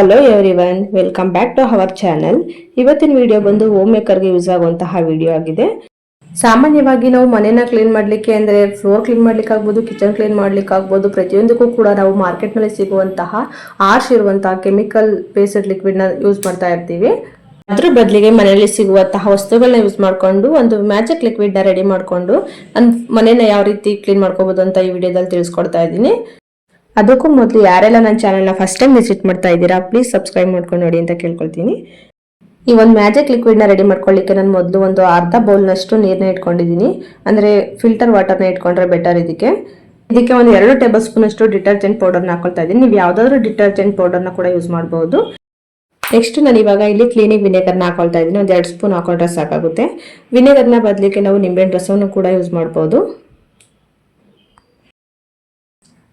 Hello everyone, welcome back to our channel. ಇವತ್ತಿನ video ಬಂದು home ಮೇಕರ್ಗೆ ಯೂಸ್ ಆಗುವಂತಹ ವಿಡಿಯೋ ಆಗಿದೆ. ಸಾಮಾನ್ಯವಾಗಿ ನಾವು ಮನೆನ ಕ್ಲೀನ್ ಮಾಡ್ಲಿಕ್ಕೆ ಅಂದ್ರೆ ಫ್ಲೋರ್ ಕ್ಲೀನ್ ಮಾಡ್ಲಿಕ್ಕೆ ಆಗ್ಬೋದು, ಕಿಚನ್ ಕ್ಲೀನ್ ಮಾಡ್ಲಿಕ್ಕೆ ಆಗ್ಬೋದು, ಪ್ರತಿಯೊಂದಕ್ಕೂ ಕೂಡ ನಾವು ಮಾರ್ಕೆಟ್ ನಲ್ಲಿ ಸಿಗುವಂತಹ ಆರ್ಶ್ ಇರುವಂತಹ ಕೆಮಿಕಲ್ ಬೇಸ್ಡ್ ಲಿಕ್ವಿಡ್ ನ ಯೂಸ್ ಮಾಡ್ತಾ ಇರ್ತೀವಿ. ಅದ್ರ ಬದಲಿಗೆ ಮನೆಯಲ್ಲಿ ಸಿಗುವಂತಹ ವಸ್ತುಗಳನ್ನ ಯೂಸ್ ಮಾಡ್ಕೊಂಡು ಒಂದು ಮ್ಯಾಜಿಕ್ ಲಿಕ್ವಿಡ್ ನ ರೆಡಿ ಮಾಡ್ಕೊಂಡು ಮನೆನ ಯಾವ ರೀತಿ ಕ್ಲೀನ್ ಮಾಡ್ಕೋಬಹುದು ಅಂತ ಈ ವಿಡಿಯೋದಲ್ಲಿ ತಿಳಿಸ್ಕೊಡ್ತಾ ಇದ್ದೀನಿ. ಅದಕ್ಕೂ ಮೊದಲು ಯಾರೆಲ್ಲ ನನ್ನ ಚಾನೆಲ್ನ ಫಸ್ಟ್ ಟೈಮ್ ವಿಸಿಟ್ ಮಾಡ್ತಾ ಇದ್ದೀರಾ, ಪ್ಲೀಸ್ ಸಬ್ಸ್ಕ್ರೈಬ್ ಮಾಡ್ಕೊಂಡು ನೋಡಿ ಅಂತ ಕೇಳ್ಕೊಳ್ತೀನಿ. ಈ ಒಂದು ಮ್ಯಾಜಿಕ್ ಲಿಕ್ವಿಡ್ನ ರೆಡಿ ಮಾಡ್ಕೊಳ್ಳಿಕ್ಕೆ ನಾನು ಮೊದಲು ಒಂದು ಅರ್ಧ ಬೌಲ್ನಷ್ಟು ನೀರನ್ನ ಇಟ್ಕೊಂಡಿದ್ದೀನಿ. ಅಂದರೆ ಫಿಲ್ಟರ್ ವಾಟರ್ನ ಇಟ್ಕೊಂಡ್ರೆ ಬೆಟರ್. ಇದಕ್ಕೆ ಒಂದು 2 ಟೇಬಲ್ ಸ್ಪೂನ್ ಅಷ್ಟು ಡಿಟರ್ಜೆಂಟ್ ಪೌಡರ್ನ ಹಾಕೊಳ್ತಾ ಇದ್ದೀನಿ. ನೀವು ಯಾವುದಾದ್ರೂ ಡಿಟರ್ಜೆಂಟ್ ಪೌಡರ್ನ ಕೂಡ ಯೂಸ್ ಮಾಡಬಹುದು. ನೆಕ್ಸ್ಟ್ ನಾನು ಇವಾಗ ಇಲ್ಲಿ ಕ್ಲೀನಿಂಗ್ ವಿನೆಗರ್ನ ಹಾಕೊಳ್ತಾ ಇದ್ದೀನಿ. ಒಂದು 2 ಸ್ಪೂನ್ ಹಾಕೊಂಡ್ರೆ ಸಾಕಾಗುತ್ತೆ. ವಿನೆಗರ್ನ ಬದಲಿಗೆ ನಾವು ನಿಂಬೆಹಣ್ಣು ರಸವನ್ನು ಕೂಡ ಯೂಸ್ ಮಾಡಬಹುದು.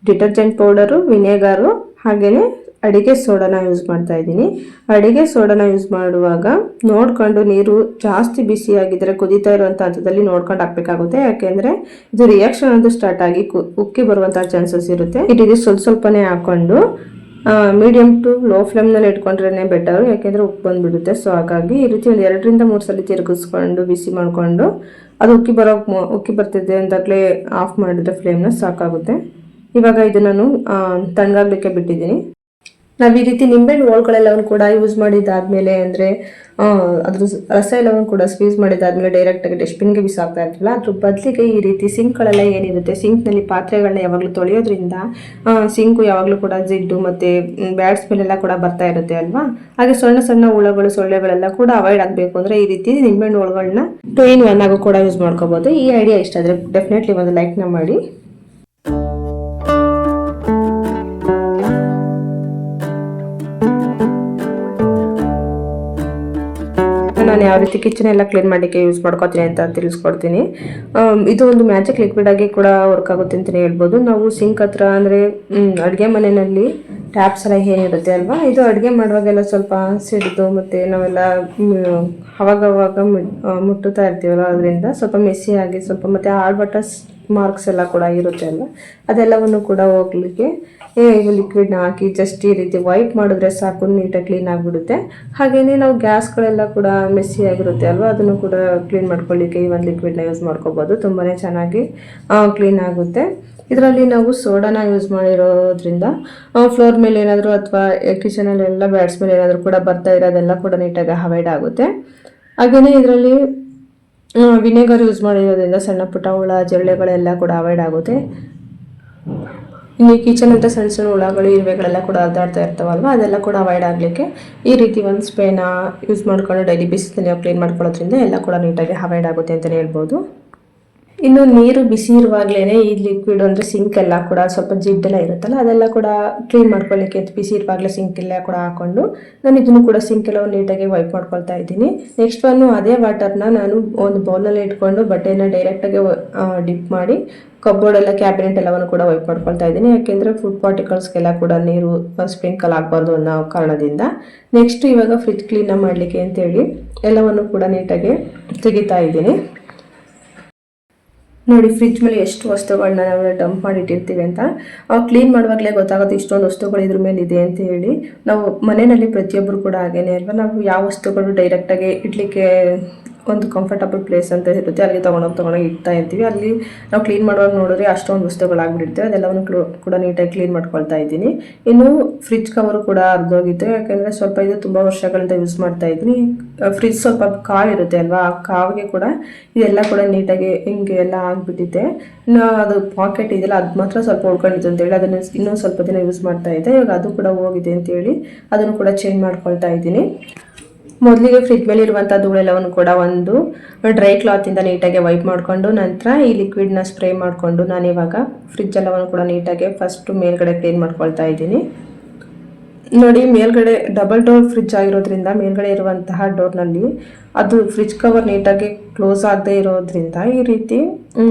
ಡಿಟರ್ಜೆಂಟ್ ಪೌಡರು, ವಿನೆಗರು ಹಾಗೇನೆ ಅಡಿಗೆ ಸೋಡಾನ ಯೂಸ್ ಮಾಡ್ತಾ ಇದ್ದೀನಿ. ಅಡಿಗೆ ಸೋಡಾನ ಯೂಸ್ ಮಾಡುವಾಗ ನೋಡ್ಕೊಂಡು ನೀರು ಜಾಸ್ತಿ ಬಿಸಿ ಆಗಿದ್ರೆ ಕುದೀತಾ ಇರುವಂಥ ಹಂತದಲ್ಲಿ ನೋಡ್ಕೊಂಡು ಹಾಕ್ಬೇಕಾಗುತ್ತೆ. ಯಾಕೆಂದ್ರೆ ಇದು ರಿಯಾಕ್ಷನ್ ಅಂತೂ ಸ್ಟಾರ್ಟ್ ಆಗಿ ಉಕ್ಕಿ ಬರುವಂತಹ ಚಾನ್ಸಸ್ ಇರುತ್ತೆ. ಇದು ಸ್ವಲ್ಪನೇ ಹಾಕೊಂಡು ಮೀಡಿಯಂ ಟು ಲೋ ಫ್ಲೇಮ್ ನಲ್ಲಿ ಇಟ್ಕೊಂಡ್ರೆ ಬೆಟರ್. ಯಾಕೆಂದ್ರೆ ಉಪ್ಪು ಬಂದ್ಬಿಡುತ್ತೆ. ಸೊ ಹಾಗಾಗಿ ಈ ರೀತಿ ಒಂದು 2 ರಿಂದ 3 ಸಲ ತಿರುಗಿಸ್ಕೊಂಡು ಬಿಸಿ ಮಾಡ್ಕೊಂಡು ಅದು ಉಕ್ಕಿ ಬರ್ತಿದೆ ಅಂದಾಗಲೇ ಆಫ್ ಮಾಡಿದ್ರೆ ಫ್ಲೇಮ್ನ ಸಾಕಾಗುತ್ತೆ. ಇವಾಗ ಇದು ನಾನು ತಣ್ಣಗಾಗ್ಲಿಕ್ಕೆ ಬಿಟ್ಟಿದ್ದೀನಿ. ನಾವು ಈ ರೀತಿ ನಿಂಬೆಹಣ್ಣು ಹೋಳ್ಗಳೆಲ್ಲವನ್ನು ಕೂಡ ಯೂಸ್ ಮಾಡಿದಾದ್ಮೇಲೆ ಅಂದ್ರೆ ಅದ್ರ ರಸ ಎಲ್ಲವನ್ನು ಕೂಡ ಸ್ಕ್ವೀಸ್ ಮಾಡಿದಾದ್ಮೇಲೆ ಡೈರೆಕ್ಟ್ ಆಗಿ ಡಸ್ಟ್ಬಿನ್ಗೆ ಬಿಸಾಕ್ತಾ ಇರ್ತಿಲ್ಲ. ಅದ್ರ ಬದಲಿಗೆ ಈ ರೀತಿ ಸಿಂಕ್ಗಳೆಲ್ಲ ಏನಿರುತ್ತೆ, ಸಿಂಕ್ನಲ್ಲಿ ಪಾತ್ರೆಗಳನ್ನ ಯಾವಾಗಲೂ ತೊಳೆಯೋದ್ರಿಂದ ಸಿಂಕು ಯಾವಾಗಲೂ ಕೂಡ ಜಿಡ್ಡು ಮತ್ತೆ ಬ್ಯಾಡ್ ಸ್ಮೆಲ್ ಎಲ್ಲ ಕೂಡ ಬರ್ತಾ ಇರುತ್ತೆ ಅಲ್ವಾ. ಹಾಗೆ ಸಣ್ಣ ಸಣ್ಣ ಹುಳಗಳು, ಸೊಳ್ಳೆಗಳೆಲ್ಲ ಕೂಡ ಅವಾಯ್ಡ್ ಆಗಬೇಕು ಅಂದ್ರೆ ಈ ರೀತಿ ನಿಂಬೆಹಣ್ಣು ಹೋಳ್ಗಳನ್ನ 2-in-1 ಆಗೂ ಕೂಡ ಯೂಸ್ ಮಾಡ್ಕೋಬಹುದು. ಈ ಐಡಿಯಾ ಇಷ್ಟ ಆದ್ರೆ ಡೆಫಿನೆಟ್ಲಿ ಒಂದು ಲೈಕ್ನ ಮಾಡಿ. ನಾನು ಯಾವ ರೀತಿ ಕಿಚನ್ ಎಲ್ಲ ಕ್ಲೀನ್ ಮಾಡಲಿಕ್ಕೆ ಯೂಸ್ ಮಾಡ್ಕೋತೀನಿ ಅಂತ ತಿಳಿಸ್ಕೊಡ್ತೀನಿ. ಇದು ಒಂದು ಮ್ಯಾಜಿಕ್ ಲಿಕ್ವಿಡ್ ಆಗಿ ಕೂಡ ವರ್ಕ್ ಆಗುತ್ತೆ ಅಂತಲೇ ಹೇಳ್ಬೋದು. ನಾವು ಸಿಂಕ್ ಹತ್ರ ಅಂದರೆ ಅಡುಗೆ ಮನೆಯಲ್ಲಿ ಟ್ಯಾಪ್ಸ್ ಎಲ್ಲ ಏನಿರುತ್ತೆ ಅಲ್ವಾ, ಇದು ಅಡುಗೆ ಮಾಡುವಾಗೆಲ್ಲ ಸ್ವಲ್ಪ ಸಿಡಿದು ಮತ್ತು ನಾವೆಲ್ಲ ಅವಾಗವಾಗ ಮುಟ್ಟುತ್ತಾ ಇರ್ತೀವಲ್ಲ, ಅದರಿಂದ ಸ್ವಲ್ಪ ಮೆಸ್ಸಿ ಆಗಿ ಸ್ವಲ್ಪ ಮತ್ತು ಆಳ್ಬಟ್ಟಸ್ ಮಾರ್ಕ್ಸ್ ಎಲ್ಲ ಕೂಡ ಇರುತ್ತೆ ಅಲ್ವಾ, ಅದೆಲ್ಲವನ್ನು ಕೂಡ ಹೋಗ್ಲಿಕ್ಕೆ ಲಿಕ್ವಿಡ್ನ ಹಾಕಿ ಜಸ್ಟ್ ಈ ರೀತಿ ವೈಪ್ ಮಾಡಿದ್ರೆ ಸಾಕು, ನೀಟಾಗಿ ಕ್ಲೀನ್ ಆಗಿಬಿಡುತ್ತೆ. ಹಾಗೆಯೇ ನಾವು ಗ್ಯಾಸ್ಗಳೆಲ್ಲ ಕೂಡ ಮೆಸ್ಸಿ ಆಗಿರುತ್ತೆ ಅಲ್ವಾ, ಅದನ್ನು ಕೂಡ ಕ್ಲೀನ್ ಮಾಡ್ಕೊಳ್ಳಿಕ್ಕೆ ಈ ಒಂದು ಲಿಕ್ವಿಡ್ನ ಯೂಸ್ ಮಾಡ್ಕೋಬೋದು. ತುಂಬಾ ಚೆನ್ನಾಗಿ ಕ್ಲೀನ್ ಆಗುತ್ತೆ. ಇದರಲ್ಲಿ ನಾವು ಸೋಡಾನ ಯೂಸ್ ಮಾಡಿರೋದ್ರಿಂದ ಫ್ಲೋರ್ ಮೇಲೆ ಏನಾದರೂ ಅಥವಾ ಕಿಚನಲ್ಲೆಲ್ಲ ಬ್ಯಾಡ್ಸ್ ಮೇಲೆ ಏನಾದರೂ ಕೂಡ ಬರ್ತಾ ಇರೋದೆಲ್ಲ ಕೂಡ ನೀಟಾಗಿ ಅವಾಯ್ಡ್ ಆಗುತ್ತೆ. ಹಾಗೆಯೇ ಇದರಲ್ಲಿ ವಿನೆಗರ್ ಯೂಸ್ ಮಾಡಿರೋದ್ರಿಂದ ಸಣ್ಣ ಪುಟ್ಟ ಹುಳ ಜೊಳ್ಳೆಗಳೆಲ್ಲ ಕೂಡ ಅವಾಯ್ಡ್ ಆಗುತ್ತೆ. ಇನ್ನು ಕಿಚನ್ ಅಂತ ಸಣ್ಣ ಸಣ್ಣ ಹುಳಗಳು, ಇರುವೆಗಳೆಲ್ಲ ಕೂಡ ಅದಾಡ್ತಾ ಇರ್ತಾವಲ್ವ, ಅದೆಲ್ಲ ಕೂಡ ಅವಾಯ್ಡ್ ಆಗಲಿಕ್ಕೆ ಈ ರೀತಿ ಒಂದು ಸ್ಪ್ರೇನ ಯೂಸ್ ಮಾಡ್ಕೊಂಡು ಡೈಲಿ ಬೇಸಿಸಲ್ಲಿ ನಾವು ಕ್ಲೀನ್ ಮಾಡ್ಕೊಳ್ಳೋದ್ರಿಂದ ಎಲ್ಲ ಕೂಡ ನೀಟಾಗಿ ಅವಾಯ್ಡ್ ಆಗುತ್ತೆ ಅಂತಲೇ ಹೇಳ್ಬೋದು. ಇನ್ನು ನೀರು ಬಿಸಿ ಇರುವಾಗಲೇ ಈ ಲಿಕ್ವಿಡ್ ಅಂದರೆ ಸಿಂಕ್ ಎಲ್ಲ ಕೂಡ ಸ್ವಲ್ಪ ಜಿಡ್ಡೆಲ್ಲ ಇರುತ್ತಲ್ಲ, ಅದೆಲ್ಲ ಕೂಡ ಕ್ಲೀನ್ ಮಾಡ್ಕೊಳ್ಳಿಕ್ಕೆ ಬಿಸಿ ಇರುವಾಗಲೇ ಸಿಂಕ್ ಎಲ್ಲ ಕೂಡ ಹಾಕೊಂಡು ನಾನು ಇದನ್ನು ಕೂಡ ಸಿಂಕ್ ಎಲ್ಲ ನೀಟಾಗಿ ವೈಪ್ ಮಾಡ್ಕೊಳ್ತಾ ಇದ್ದೀನಿ. ನೆಕ್ಸ್ಟ್ ಅದೇ ವಾಟರ್ನ ನಾನು ಒಂದು ಬೌಲ್ನಲ್ಲಿ ಇಟ್ಕೊಂಡು ಬಟ್ಟೆನ ಡೈರೆಕ್ಟಾಗಿ ಡಿಪ್ ಮಾಡಿ ಕಬೋರ್ಡ್ ಎಲ್ಲ ಕ್ಯಾಬಿನೆಟ್ ಎಲ್ಲವನ್ನು ಕೂಡ ವೈಪ್ ಮಾಡ್ಕೊಳ್ತಾ ಇದ್ದೀನಿ. ಯಾಕೆಂದರೆ ಫುಡ್ ಪಾರ್ಟಿಕಲ್ಸ್ಗೆಲ್ಲ ಕೂಡ ನೀರು ಸ್ಪ್ರಿಂಕಲ್ ಆಗಬಾರ್ದು ಅನ್ನೋ ಕಾರಣದಿಂದ. ನೆಕ್ಸ್ಟ್ ಇವಾಗ ಫ್ರಿಜ್ ಕ್ಲೀನ್ ಮಾಡಲಿಕ್ಕೆ ಅಂತೇಳಿ ಎಲ್ಲವನ್ನು ಕೂಡ ನೀಟಾಗಿ ತೆಗಿತಾ ಇದ್ದೀನಿ. ನೋಡಿ, ಫ್ರಿಜ್ ಮೇಲೆ ಎಷ್ಟು ವಸ್ತುಗಳನ್ನ ನಾವು ಡಂಪ್ ಮಾಡಿಟ್ಟಿರ್ತೀವಿ ಅಂತ ಕ್ಲೀನ್ ಮಾಡುವಾಗಲೇ ಗೊತ್ತಾಗುತ್ತೆ ಇಷ್ಟೊಂದು ವಸ್ತುಗಳು ಇದ್ರ ಮೇಲೆ ಇದೆ ಅಂತ ಹೇಳಿ. ನಾವು ಮನೆಯಲ್ಲಿ ಪ್ರತಿಯೊಬ್ಬರು ಕೂಡ ಹಾಗೇನೆ ಅಲ್ವಾ, ನಾವು ಯಾವ ವಸ್ತುಗಳು ಡೈರೆಕ್ಟಾಗಿ ಇಡ್ಲಿಕ್ಕೆ ಒಂದು ಕಂಫರ್ಟಬಲ್ ಪ್ಲೇಸ್ ಅಂತ ಇರುತ್ತೆ, ಅಲ್ಲಿ ತೊಗೊಂಡೋಗಿ ಇಡ್ತಾ ಇರ್ತೀವಿ. ಅಲ್ಲಿ ನಾವು ಕ್ಲೀನ್ ಮಾಡುವಾಗ ನೋಡಿದ್ರೆ ಅಷ್ಟೊಂದು ವಸ್ತುಗಳಾಗ್ಬಿಟ್ಟಿರ್ತೇವೆ. ಅದೆಲ್ಲವನ್ನು ಕೂಡ ನೀಟಾಗಿ ಕ್ಲೀನ್ ಮಾಡ್ಕೊಳ್ತಾ ಇದ್ದೀನಿ. ಇನ್ನು ಫ್ರಿಜ್ ಕವರ್ ಕೂಡ ಅರ್ಧೋಗಿತ್ತು. ಯಾಕೆಂದರೆ ಸ್ವಲ್ಪ ಇದು ತುಂಬ ವರ್ಷಗಳಿಂದ ಯೂಸ್ ಮಾಡ್ತಾ ಇದ್ದೀನಿ. ಫ್ರಿಜ್ ಸ್ವಲ್ಪ ಕಾವು ಇರುತ್ತೆ ಅಲ್ವಾ, ಆ ಕಾವಿಗೆ ಕೂಡ ಇದೆಲ್ಲ ಕೂಡ ನೀಟಾಗಿ ಹಿಂಗೆ ಎಲ್ಲ ಆಗಿಬಿಟ್ಟಿದೆ. ಇನ್ನು ಅದು ಪಾಕೆಟ್ ಇದೆಯಲ್ಲ, ಅದು ಮಾತ್ರ ಸ್ವಲ್ಪ ಉಳ್ಕೊಂಡಿತ್ತು ಅಂತೇಳಿ ಅದನ್ನು ಇನ್ನೊಂದು ಸ್ವಲ್ಪ ದಿನ ಯೂಸ್ ಮಾಡ್ತಾ ಇದ್ದೆ. ಇವಾಗ ಅದು ಕೂಡ ಹೋಗಿದೆ ಅಂತೇಳಿ ಅದನ್ನು ಕೂಡ ಚೇಂಜ್ ಮಾಡ್ಕೊಳ್ತಾ ಇದ್ದೀನಿ. ಮೊದಲಿಗೆ ಫ್ರಿಜ್ ಮೇಲೆ ಇರುವಂಥ ಧೂಳೆಲ್ಲವನ್ನು ಕೂಡ ಒಂದು ಡ್ರೈ ಕ್ಲಾತಿಂದ ನೀಟಾಗಿ ವೈಪ್ ಮಾಡಿಕೊಂಡು ನಂತರ ಈ ಲಿಕ್ವಿಡ್ನ ಸ್ಪ್ರೇ ಮಾಡಿಕೊಂಡು ನಾನಿವಾಗ ಫ್ರಿಜ್ ಎಲ್ಲವನ್ನು ಕೂಡ ನೀಟಾಗಿ ಫಸ್ಟು ಮೇಲ್ಗಡೆ ಕ್ಲೀನ್ ಮಾಡ್ಕೊಳ್ತಾ ಇದ್ದೀನಿ. ನೋಡಿ, ಮೇಲ್ಗಡೆ ಡಬಲ್ ಡೋರ್ ಫ್ರಿಜ್ ಆಗಿರೋದ್ರಿಂದ ಮೇಲ್ಗಡೆ ಇರುವಂತಹ ಡೋರ್ನಲ್ಲಿ ಅದು ಫ್ರಿಜ್ ಕವರ್ ನೀಟಾಗಿ ಕ್ಲೋಸ್ ಆಗದೆ ಇರೋದ್ರಿಂದ ಈ ರೀತಿ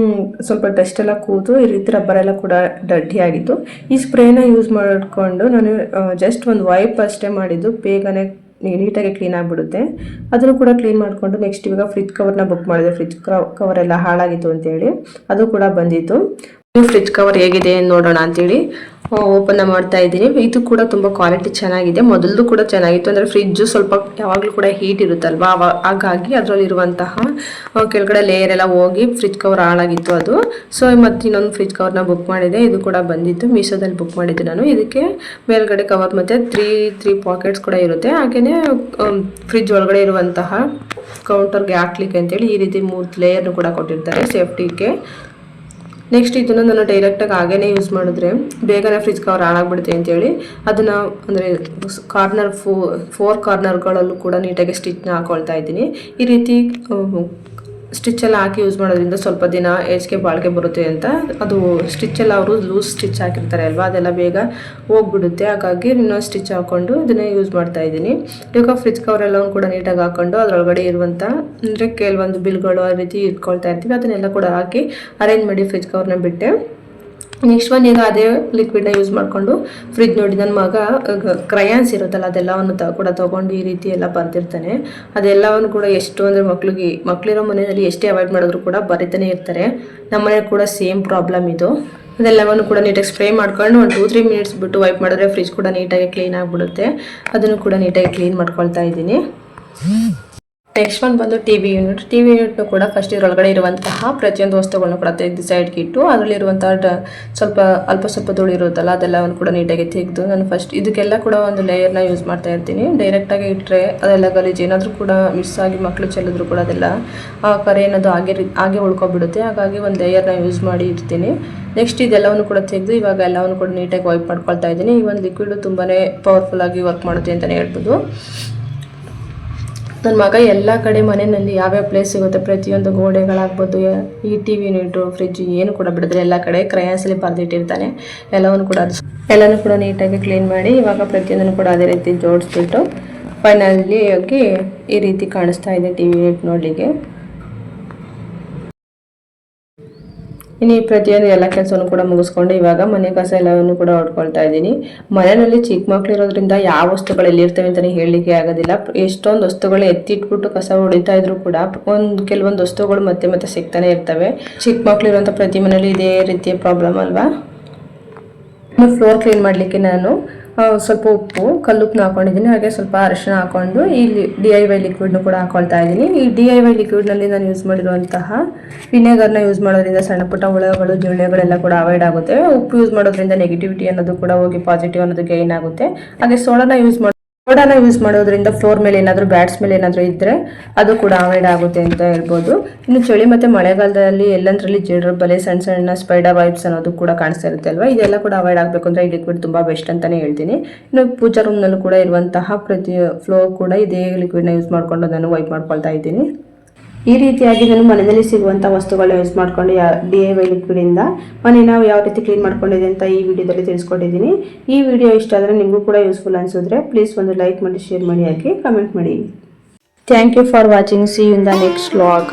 ಸ್ವಲ್ಪ ಡಸ್ಟ್ ಎಲ್ಲ ಕೂತು ಈ ರೀತಿ ರಬ್ಬರ್ ಎಲ್ಲ ಕೂಡ ಡರ್ಟಿ ಆಗಿತ್ತು. ಈ ಸ್ಪ್ರೇನ ಯೂಸ್ ಮಾಡಿಕೊಂಡು ನಾನು ಜಸ್ಟ್ ಒಂದು ವೈಪ್ ಅಷ್ಟೇ ಮಾಡಿದ್ದು, ಬೇಗನೆ ನೀಟಾಗಿ ಕ್ಲೀನ್ ಆಗಿಬಿಡುತ್ತೆ. ಅದನ್ನು ಕೂಡ ಕ್ಲೀನ್ ಮಾಡಿಕೊಂಡು ನೆಕ್ಸ್ಟ್ ಇವಾಗ ಫ್ರಿಜ್ ಕವರ್ನ ಬುಕ್ ಮಾಡಿದೆ. ಫ್ರಿಜ್ ಕವರ್ ಎಲ್ಲ ಹಾಳಾಗಿತ್ತು ಅಂತೇಳಿ ಅದು ಕೂಡ ಬಂದಿತ್ತು. ಫ್ರಿಜ್ ಕವರ್ ಹೇಗಿದೆ ನೋಡೋಣ ಅಂತೇಳಿ ಓಪನ್ ಮಾಡ್ತಾ ಇದ್ದೀನಿ. ಇದು ಕೂಡ ತುಂಬ ಕ್ವಾಲಿಟಿ ಚೆನ್ನಾಗಿದೆ. ಮೊದಲು ಕೂಡ ಚೆನ್ನಾಗಿತ್ತು, ಅಂದರೆ ಫ್ರಿಜ್ಜು ಸ್ವಲ್ಪ ಯಾವಾಗಲೂ ಕೂಡ ಹೀಟ್ ಇರುತ್ತಲ್ವಾ, ಹಾಗಾಗಿ ಅದರಲ್ಲಿರುವಂತಹ ಕೆಳಗಡೆ ಲೇಯರ್ ಎಲ್ಲ ಹೋಗಿ ಫ್ರಿಜ್ ಕವರ್ ಹಾಳಾಗಿತ್ತು ಅದು. ಸೊ ಮತ್ತು ಇನ್ನೊಂದು ಫ್ರಿಜ್ ಕವರ್ನ ಬುಕ್ ಮಾಡಿದೆ, ಇದು ಕೂಡ ಬಂದಿತ್ತು, ಮೀಶೋದಲ್ಲಿ ಬುಕ್ ಮಾಡಿದ್ದೆ ನಾನು. ಇದಕ್ಕೆ ಮೇಲ್ಗಡೆ ಕವರ್ ಮತ್ತು ತ್ರೀ ಪಾಕೆಟ್ಸ್ ಕೂಡ ಇರುತ್ತೆ. ಹಾಗೆಯೇ ಫ್ರಿಜ್ ಒಳಗಡೆ ಇರುವಂತಹ ಕೌಂಟರ್ಗೆ ಹಾಕ್ಲಿಕ್ಕೆ ಅಂತೇಳಿ ಈ ರೀತಿ 3 ಲೇಯರ್ನು ಕೂಡ ಕೊಟ್ಟಿರ್ತಾರೆ ಸೇಫ್ಟಿಗೆ. ನೆಕ್ಸ್ಟ್ ಇದನ್ನು ನಾನು ಡೈರೆಕ್ಟಾಗಿ ಹಾಗೇ ಯೂಸ್ ಮಾಡಿದ್ರೆ ಬೇಗನೆ ಫ್ರಿಜ್ ಕವರ್ ಹಾಳಾಗ್ಬಿಡುತ್ತೆ ಅಂತೇಳಿ ಅದನ್ನು ಅಂದರೆ ಕಾರ್ನರ್ 4 ಕಾರ್ನರ್ಗಳಲ್ಲೂ ಕೂಡ ನೀಟಾಗಿ ಸ್ಟಿಚ್ನ ಹಾಕೊಳ್ತಾ ಇದ್ದೀನಿ. ಈ ರೀತಿ ಸ್ಟಿಚ್ಚೆಲ್ಲ ಹಾಕಿ ಯೂಸ್ ಮಾಡೋದ್ರಿಂದ ಸ್ವಲ್ಪ ದಿನ ಏಜ್ಗೆ ಬಾಳಿಕೆ ಬರುತ್ತೆ ಅಂತ. ಅದು ಸ್ಟಿಚ್ಚೆಲ್ಲ ಅವರು ಲೂಸ್ ಸ್ಟಿಚ್ ಹಾಕಿರ್ತಾರೆ ಅಲ್ವಾ, ಅದೆಲ್ಲ ಬೇಗ ಹೋಗ್ಬಿಡುತ್ತೆ. ಹಾಗಾಗಿ ಇನ್ನೊಂದು ಸ್ಟಿಚ್ ಹಾಕ್ಕೊಂಡು ಇದನ್ನೇ ಯೂಸ್ ಮಾಡ್ತಾ ಇದ್ದೀನಿ. ಇವಾಗ ಫ್ರಿಜ್ ಕವರ್ ಎಲ್ಲವನ್ನು ಕೂಡ ನೀಟಾಗಿ ಹಾಕ್ಕೊಂಡು ಅದರೊಳಗಡೆ ಇರುವಂಥ ಅಂದರೆ ಕೆಲವೊಂದು ಬಿಲ್ಗಳು ಆ ರೀತಿ ಇಟ್ಕೊಳ್ತಾ ಇರ್ತೀವಿ, ಅದನ್ನೆಲ್ಲ ಕೂಡ ಹಾಕಿ ಅರೇಂಜ್ ಮಾಡಿ ಫ್ರಿಜ್ ಕವರ್ನ ಬಿಟ್ಟೆ. ನೆಕ್ಸ್ಟ್ ಒನ್ ಈಗ ಅದೇ ಲಿಕ್ವಿಡ್ನ ಯೂಸ್ ಮಾಡಿಕೊಂಡು ಫ್ರಿಜ್ ನೋಡಿ ನನ್ನ ಮಗ ಕ್ರಯಾನ್ಸ್ ಇರುತ್ತಲ್ಲ ಅದೆಲ್ಲವನ್ನು ಕೂಡ ತೊಗೊಂಡು ಈ ರೀತಿ ಎಲ್ಲ ಬರ್ತಿರ್ತಾನೆ. ಅದೆಲ್ಲವನ್ನು ಕೂಡ ಎಷ್ಟು ಅಂದರೆ ಮಕ್ಕಳಿರೋ ಮನೆಯಲ್ಲಿ ಎಷ್ಟೇ ಅವಾಯ್ಡ್ ಮಾಡಿದ್ರು ಕೂಡ ಬರಿತಾನೆ ಇರ್ತಾರೆ. ನಮ್ಮ ಮನೇಲಿ ಕೂಡ ಸೇಮ್ ಪ್ರಾಬ್ಲಮ್ ಇದು. ಅದೆಲ್ಲವನ್ನು ಕೂಡ ನೀಟಾಗಿ ಸ್ಪ್ರೇ ಮಾಡ್ಕೊಂಡು ಒಂದು 2-3 ಮಿನಿಟ್ಸ್ ಬಿಟ್ಟು ವೈಪ್ ಮಾಡಿದ್ರೆ ಫ್ರಿಜ್ ಕೂಡ ನೀಟಾಗಿ ಕ್ಲೀನ್ ಆಗಿಬಿಡುತ್ತೆ. ಅದನ್ನು ಕೂಡ ನೀಟಾಗಿ ಕ್ಲೀನ್ ಮಾಡ್ಕೊಳ್ತಾ ಇದ್ದೀನಿ. ನೆಕ್ಸ್ಟ್ ಒನ್ ಬಂದು ಟಿವಿ ಯೂನಿಟ್ನು ಕೂಡ ಫಸ್ಟ್ ಇದರೊಳಗಡೆ ಇರುವಂತಹ ಪ್ರತಿಯೊಂದು ವಸ್ತುಗಳನ್ನು ಕೂಡ ತೆಗೆದು ಸೈಡ್ಗೆ ಇಟ್ಟು ಅದರಲ್ಲಿರುವಂತಹ ಸ್ವಲ್ಪ ಧೂಳು ಇರುತ್ತಲ್ಲ ಅದೆಲ್ಲವನ್ನು ಕೂಡ ನೀಟಾಗಿ ತೆಗೆದು ನಾನು ಫಸ್ಟ್ ಇದಕ್ಕೆಲ್ಲ ಕೂಡ ಒಂದು ಲೇಯರ್ನ ಯೂಸ್ ಮಾಡ್ತಾ ಇರ್ತೀನಿ. ಡೈರೆಕ್ಟಾಗಿ ಇಟ್ಟರೆ ಅದೆಲ್ಲ ಗಲೀಜು ಏನಾದರೂ ಕೂಡ ಮಿಸ್ ಆಗಿ ಮಕ್ಕಳು ಚೆಲ್ಲಿದ್ರು ಕೂಡ ಅದೆಲ್ಲ ಕರೆ ಅನ್ನೋದು ಹಾಗೆ ಉಳ್ಕೊಬಿಡುತ್ತೆ. ಹಾಗಾಗಿ ಒಂದು ಲೇಯರ್ನ ಯೂಸ್ ಮಾಡಿ ಇರ್ತೀನಿ. ನೆಕ್ಸ್ಟ್ ಇದೆಲ್ಲವನ್ನು ಕೂಡ ತೆಗೆದು ಇವಾಗ ಎಲ್ಲವನ್ನು ಕೂಡ ನೀಟಾಗಿ ವೈಪ್ ಮಾಡ್ಕೊಳ್ತಾ ಇದ್ದೀನಿ. ಈ ಒಂದು ಲಿಕ್ವಿಡ್ ತುಂಬಾ ಪವರ್ಫುಲ್ ಆಗಿ ವರ್ಕ್ ಮಾಡುತ್ತೆ ಅಂತಲೇ ಹೇಳ್ಬೋದು. ನನ್ನ ಮಗ ಎಲ್ಲ ಕಡೆ ಮನೆಯಲ್ಲಿ ಯಾವ್ಯಾವ ಪ್ಲೇಸ್ ಸಿಗುತ್ತೆ ಪ್ರತಿಯೊಂದು ಗೋಡೆಗಳಾಗ್ಬೋದು, ಈ ಟಿವಿ ಯೂನಿಟು ಫ್ರಿಜ್ ಏನು ಕೂಡ ಬಿಡಿದ್ರೆ ಎಲ್ಲ ಕಡೆ ಕ್ರಯಾನ್ಸಲ್ಲಿ ಬರೆದಿಟ್ಟಿರ್ತಾನೆ. ಎಲ್ಲನೂ ಕೂಡ ನೀಟಾಗಿ ಕ್ಲೀನ್ ಮಾಡಿ ಇವಾಗ ಪ್ರತಿಯೊಂದನ್ನು ಕೂಡ ಅದೇ ರೀತಿ ಜೋಡಿಸ್ಬಿಟ್ಟು ಫೈನಲಿ ಹೋಗಿ ಈ ರೀತಿ ಕಾಣಿಸ್ತಾ ಇದೆ ಟಿವಿ ಯೂನಿಟ್ ನೋಡಲಿಕ್ಕೆ. ಇನ್ನು ಈ ಪ್ರತಿಯೊಂದು ಎಲ್ಲ ಕೆಲಸವನ್ನು ಕೂಡ ಮುಗಿಸ್ಕೊಂಡು ಇವಾಗ ಮನೆ ಕಸ ಎಲ್ಲವನ್ನು ಕೂಡ ಹೊಡ್ಕೊಳ್ತಾ ಇದ್ದೀನಿ. ಮನೆಯಲ್ಲಿ ಚಿಕ್ಕ ಮಕ್ಳು ಇರೋದ್ರಿಂದ ಯಾವ ವಸ್ತುಗಳು ಎಲ್ಲಿರ್ತವೆ ಅಂತಲೇ ಹೇಳಲಿಕ್ಕೆ ಆಗೋದಿಲ್ಲ. ಎಷ್ಟೊಂದು ವಸ್ತುಗಳು ಎತ್ತಿಟ್ಬಿಟ್ಟು ಕಸ ಹೊಡಿತಾ ಇದ್ರು ಕೂಡ ಕೆಲವೊಂದು ವಸ್ತುಗಳು ಮತ್ತೆ ಸಿಗ್ತಾನೆ ಇರ್ತವೆ. ಚಿಕ್ಕ ಮಕ್ಳು ಇರುವಂಥ ಪ್ರತಿ ಮನೇಲಿ ಇದೇ ರೀತಿಯ ಪ್ರಾಬ್ಲಮ್ ಅಲ್ವಾ. ಫ್ಲೋರ್ ಕ್ಲೀನ್ ಮಾಡಲಿಕ್ಕೆ ನಾನು ಸ್ವಲ್ಪ ಉಪ್ಪು ಕಲ್ಲುಪ್ಪನ್ನ ಹಾಕೊಂಡಿದ್ದೀನಿ, ಹಾಗೆ ಸ್ವಲ್ಪ ಅರಿಶಿನ ಹಾಕೊಂಡು ಈ DIY ಲಿಕ್ವಿಡ್ನು ಕೂಡ ಹಾಕೊಳ್ತಾ ಇದ್ದೀನಿ. ಈ DIY ಲಿಕ್ವಿಡ್ನಲ್ಲಿ ನಾನು ಯೂಸ್ ಮಾಡಿರುವಂತಹ ವಿನೆಗರ್ನ ಯೂಸ್ ಮಾಡೋದ್ರಿಂದ ಸಣ್ಣ ಪುಟ್ಟ ಹುಳಗಳು ಜಿರಳೆಗಳೆಲ್ಲ ಕೂಡ ಅವಾಯ್ಡ್ ಆಗುತ್ತೆ. ಉಪ್ಪು ಯೂಸ್ ಮಾಡೋದ್ರಿಂದ ನೆಗೆಟಿವಿಟಿ ಅನ್ನೋದು ಕೂಡ ಹೋಗಿ ಪಾಸಿಟಿವ್ ಅನ್ನೋದು ಗೈನ್ ಆಗುತ್ತೆ. ಹಾಗೆ ಸೋಡಾನ ಯೂಸ್ ಮಾಡೋದ್ರಿಂದ ಫ್ಲೋರ್ ಮೇಲೆ ಏನಾದರೂ ಬ್ಯಾಟ್ಸ್ ಮೇಲೆ ಏನಾದರೂ ಇದ್ದರೆ ಅದು ಕೂಡ ಅವಾಯ್ಡ್ ಆಗುತ್ತೆ ಅಂತ ಹೇಳ್ಬೋದು. ಇನ್ನು ಚಳಿ ಮತ್ತು ಮಳೆಗಾಲದಲ್ಲಿ ಎಲ್ಲಂದ್ರಲ್ಲಿ ಜೇಡರ ಬಲೆ, ಸಣ್ಣ ಸ್ಪೈಡರ್ ವೈಬ್ಸ್ ಅನ್ನೋದು ಕೂಡ ಕಾಣಿಸ್ತಾ ಇರುತ್ತೆ ಅಲ್ವಾ. ಇದೆಲ್ಲ ಕೂಡ ಅವಾಯ್ಡ್ ಆಗಬೇಕು ಅಂದರೆ ಈ ಲಿಕ್ವಿಡ್ ತುಂಬ ಬೆಸ್ಟ್ ಅಂತಲೇ ಹೇಳ್ತೀನಿ. ಇನ್ನು ಪೂಜಾ ರೂಮ್ನಲ್ಲೂ ಕೂಡ ಇರುವಂತಹ ಪ್ರತಿ ಫ್ಲೋರ್ ಕೂಡ ಇದೇ ಲಿಕ್ವಿಡ್ನ ಯೂಸ್ ಮಾಡಿಕೊಂಡು ನಾನು ವೈಪ್ ಮಾಡ್ಕೊಳ್ತಾ ಇದ್ದೀನಿ. ಈ ರೀತಿಯಾಗಿ ನಾನು ಮನೆಯಲ್ಲಿ ಸಿಗುವಂಥ ವಸ್ತುಗಳನ್ನ ಯೂಸ್ ಮಾಡ್ಕೊಂಡು DIY ಲಿಕ್ವಿಡಿಂದ ಮನೆ ನಾವು ಯಾವ ರೀತಿ ಕ್ಲೀನ್ ಮಾಡ್ಕೊಂಡಿದೆ ಅಂತ ಈ ವಿಡಿಯೋದಲ್ಲಿ ತಿಳಿಸ್ಕೊಟ್ಟಿದ್ದೀನಿ. ಈ ವಿಡಿಯೋ ಇಷ್ಟ ಆದರೆ ನಿಮಗೂ ಕೂಡ ಯೂಸ್ಫುಲ್ ಅನಿಸಿದ್ರೆ ಪ್ಲೀಸ್ ಒಂದು ಲೈಕ್ ಮಾಡಿ, ಶೇರ್ ಮಾಡಿ, ಹಾಕಿ ಕಮೆಂಟ್ ಮಾಡಿ. Thank you for watching. See you in the next vlog.